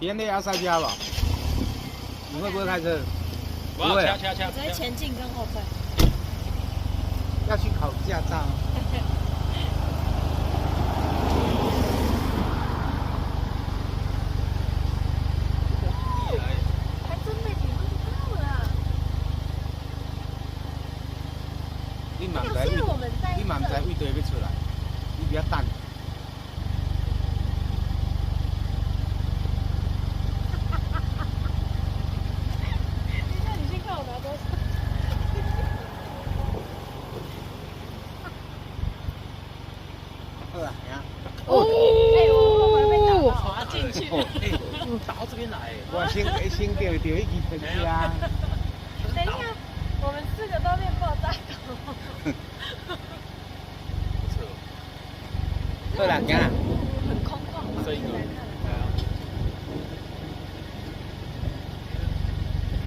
别人要赛车吧？你会不会开车？不会。我只会前进跟后退。要去考驾照。还真被你录到了。你嘛唔知位地要出来，你不要等。你先看我拿多少。好啊，哦，哎，我会被打滑进去。打到这边来。我先钓一只啊。等一下，我们4个都练爆炸头。好啦，行啦。